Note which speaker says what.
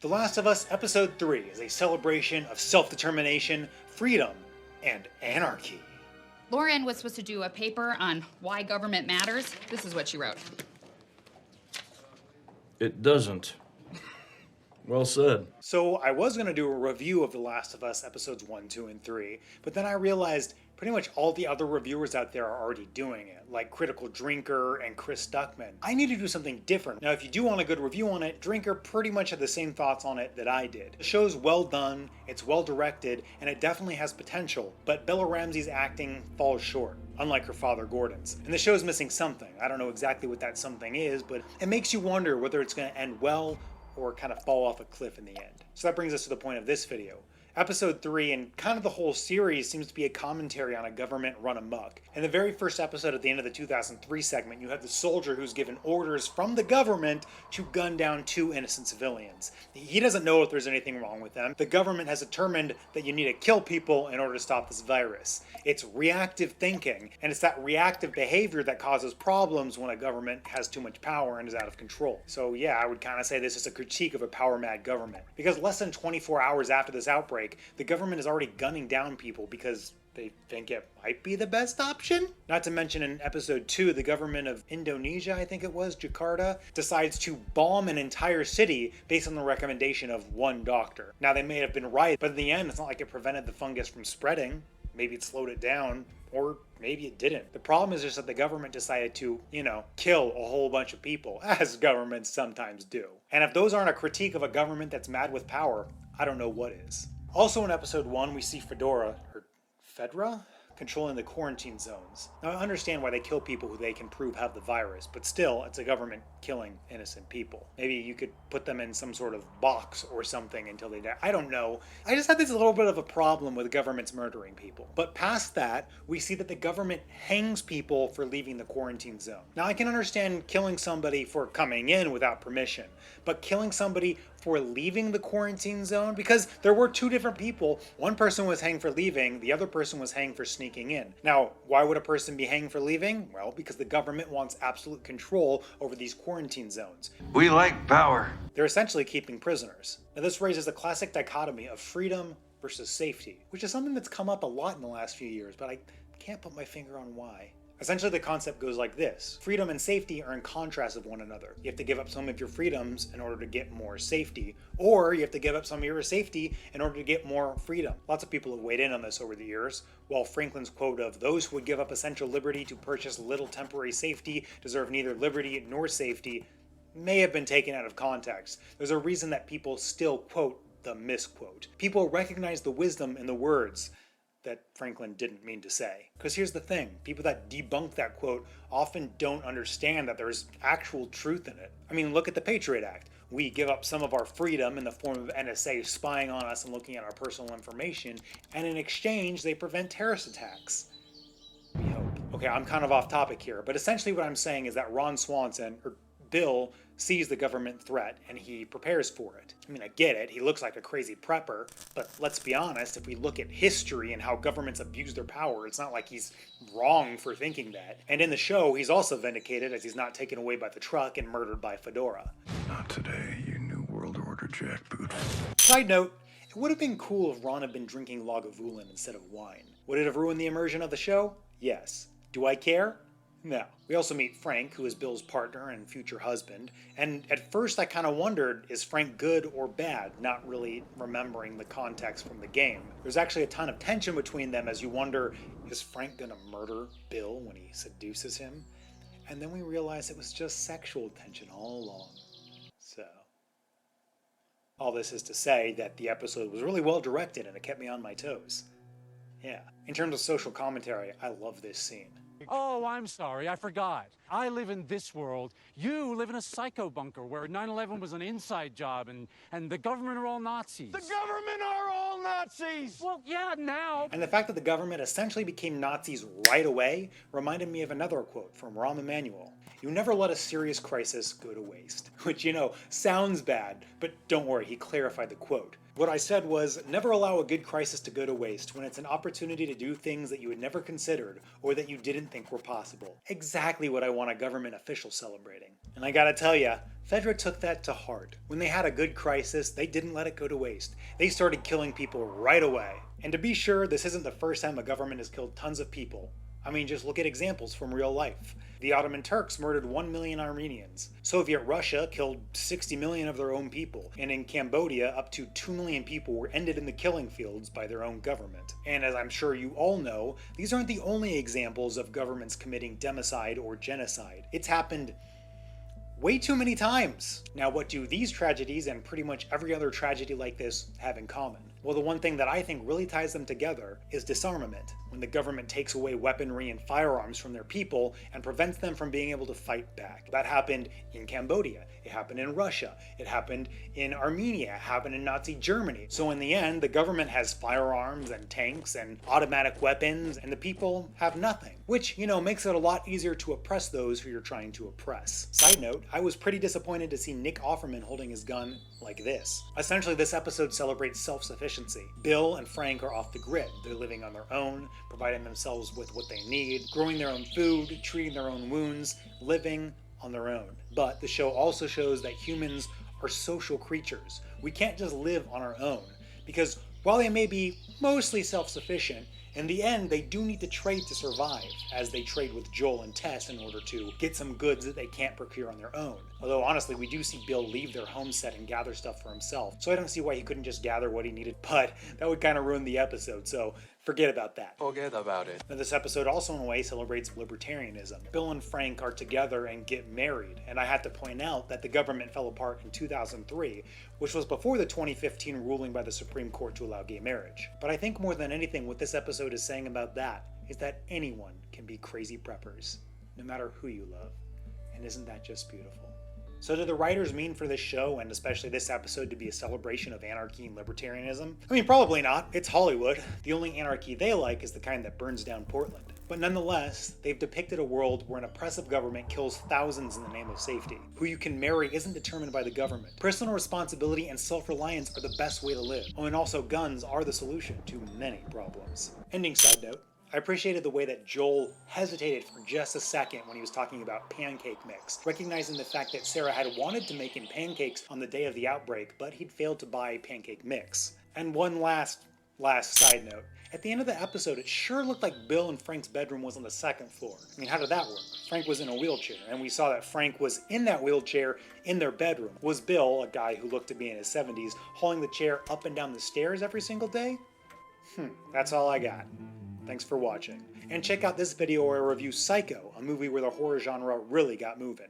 Speaker 1: The Last of Us Episode 3 is a celebration of self-determination, freedom, and anarchy.
Speaker 2: Lauren was supposed to do a paper on why government matters. This is what she wrote.
Speaker 3: It doesn't. Well said.
Speaker 1: So I was going to do a review of The Last of Us Episodes 1, 2, and 3, but then I realized pretty much all the other reviewers out there are already doing it, like Critical Drinker and Chris Stuckman. I need to do something different. Now, if you do want a good review on it, Drinker pretty much had the same thoughts on it that I did. The show's well done, it's well directed, and it definitely has potential, but Bella Ramsey's acting falls short, unlike her father Gordon's. And the show's missing something. I don't know exactly what that something is, but it makes you wonder whether it's going to end well or kind of fall off a cliff in the end. So that brings us to the point of this video. Episode 3 and kind of the whole series seems to be a commentary on a government run amok. In the very first episode at the end of the 2003 segment, you have the soldier who's given orders from the government to gun down 2 innocent civilians. He doesn't know if there's anything wrong with them. The government has determined that you need to kill people in order to stop this virus. It's reactive thinking, and it's that reactive behavior that causes problems when a government has too much power and is out of control. So yeah, I would kind of say this is a critique of a power-mad government. Because less than 24 hours after this outbreak, the government is already gunning down people because they think it might be the best option. Not to mention in episode 2, the government of Indonesia, I think it was, Jakarta, decides to bomb an entire city based on the recommendation of one doctor. Now they may have been right, but in the end, it's not like it prevented the fungus from spreading. Maybe it slowed it down, or maybe it didn't. The problem is just that the government decided to, kill a whole bunch of people, as governments sometimes do. And if those aren't a critique of a government that's mad with power, I don't know what is. Also in episode 1, we see Fedra, controlling the quarantine zones. Now I understand why they kill people who they can prove have the virus, but still, it's a government killing innocent people. Maybe you could put them in some sort of box or something until they die. I don't know. I just had this little bit of a problem with governments murdering people. But past that, we see that the government hangs people for leaving the quarantine zone. Now I can understand killing somebody for coming in without permission, but killing somebody for leaving the quarantine zone? Because there were 2 different people. One person was hanged for leaving, the other person was hanged for sneaking in. Now, why would a person be hanged for leaving? Well, because the government wants absolute control over these quarantine zones.
Speaker 4: We like power.
Speaker 1: They're essentially keeping prisoners. Now, this raises the classic dichotomy of freedom versus safety, which is something that's come up a lot in the last few years, but I can't put my finger on why. Essentially, the concept goes like this. Freedom and safety are in contrast of one another. You have to give up some of your freedoms in order to get more safety, or you have to give up some of your safety in order to get more freedom. Lots of people have weighed in on this over the years, while Franklin's quote of "those who would give up essential liberty to purchase little temporary safety deserve neither liberty nor safety" may have been taken out of context. There's a reason that people still quote the misquote. People recognize the wisdom in the words that Franklin didn't mean to say. Because here's the thing, people that debunk that quote often don't understand that there's actual truth in it. I mean, look at the Patriot Act. We give up some of our freedom in the form of NSA spying on us and looking at our personal information, and in exchange, they prevent terrorist attacks. We hope. Okay, I'm kind of off topic here, but essentially what I'm saying is that Ron Swanson, or Bill, sees the government threat and he prepares for it. I mean, I get it, he looks like a crazy prepper, but let's be honest, if we look at history and how governments abuse their power, it's not like he's wrong for thinking that. And in the show, he's also vindicated as he's not taken away by the truck and murdered by Fedora.
Speaker 4: Not today, you new world order jackboot.
Speaker 1: Side note, it would have been cool if Ron had been drinking Lagavulin instead of wine. Would it have ruined the immersion of the show? Yes. Do I care? No. We also meet Frank, who is Bill's partner and future husband, and at first I kind of wondered, is Frank good or bad, not really remembering the context from the game. There's actually a ton of tension between them as you wonder, is Frank gonna murder Bill when he seduces him? And then we realize it was just sexual tension all along. So, all this is to say that the episode was really well directed and it kept me on my toes. Yeah. In terms of social commentary, I love this scene.
Speaker 5: Oh, I'm sorry, I forgot. I live in this world. You live in a psycho bunker where 9/11 was an inside job and the government are all Nazis.
Speaker 4: The government are all Nazis!
Speaker 5: Well, yeah, now.
Speaker 1: And the fact that the government essentially became Nazis right away reminded me of another quote from Rahm Emanuel. You never let a serious crisis go to waste. Which, sounds bad, but don't worry, he clarified the quote. What I said was, never allow a good crisis to go to waste when it's an opportunity to do things that you had never considered or that you didn't didn't think were possible. Exactly what I want a government official celebrating. And I gotta tell ya, Fedra took that to heart. When they had a good crisis, they didn't let it go to waste. They started killing people right away. And to be sure, this isn't the first time a government has killed tons of people. I mean, just look at examples from real life. The Ottoman Turks murdered 1 million Armenians. Soviet Russia killed 60 million of their own people. And in Cambodia, up to 2 million people were ended in the killing fields by their own government. And as I'm sure you all know, these aren't the only examples of governments committing democide or genocide. It's happened way too many times. Now, what do these tragedies and pretty much every other tragedy like this have in common? Well, the one thing that I think really ties them together is disarmament, when the government takes away weaponry and firearms from their people and prevents them from being able to fight back. That happened in Cambodia, it happened in Russia, it happened in Armenia, it happened in Nazi Germany. So in the end, the government has firearms and tanks and automatic weapons, and the people have nothing. Which, makes it a lot easier to oppress those who you're trying to oppress. Side note, I was pretty disappointed to see Nick Offerman holding his gun like this. Essentially, this episode celebrates self-sufficiency. Bill and Frank are off the grid. They're living on their own, providing themselves with what they need, growing their own food, treating their own wounds, living on their own. But the show also shows that humans are social creatures. We can't just live on our own, because while they may be mostly self-sufficient, in the end, they do need to trade to survive, as they trade with Joel and Tess in order to get some goods that they can't procure on their own. Although honestly, we do see Bill leave their homestead and gather stuff for himself, so I don't see why he couldn't just gather what he needed, but that would kind of ruin the episode, so forget about that.
Speaker 6: Forget about it.
Speaker 1: Now, this episode also in a way celebrates libertarianism. Bill and Frank are together and get married, and I have to point out that the government fell apart in 2003, which was before the 2015 ruling by the Supreme Court to allow gay marriage. But I think more than anything what this episode is saying about that is that anyone can be crazy preppers, no matter who you love. And isn't that just beautiful? So do the writers mean for this show, and especially this episode, to be a celebration of anarchy and libertarianism? I mean, probably not. It's Hollywood. The only anarchy they like is the kind that burns down Portland. But nonetheless, they've depicted a world where an oppressive government kills thousands in the name of safety. Who you can marry isn't determined by the government. Personal responsibility and self-reliance are the best way to live. Oh, and also guns are the solution to many problems. Ending side note. I appreciated the way that Joel hesitated for just a second when he was talking about pancake mix, recognizing the fact that Sarah had wanted to make him pancakes on the day of the outbreak, but he'd failed to buy pancake mix. And one last side note. At the end of the episode, it sure looked like Bill and Frank's bedroom was on the second floor. I mean, how did that work? Frank was in a wheelchair, and we saw that Frank was in that wheelchair in their bedroom. Was Bill, a guy who looked to be in his 70s, hauling the chair up and down the stairs every single day? That's all I got. Thanks for watching. And check out this video where I review Psycho, a movie where the horror genre really got moving.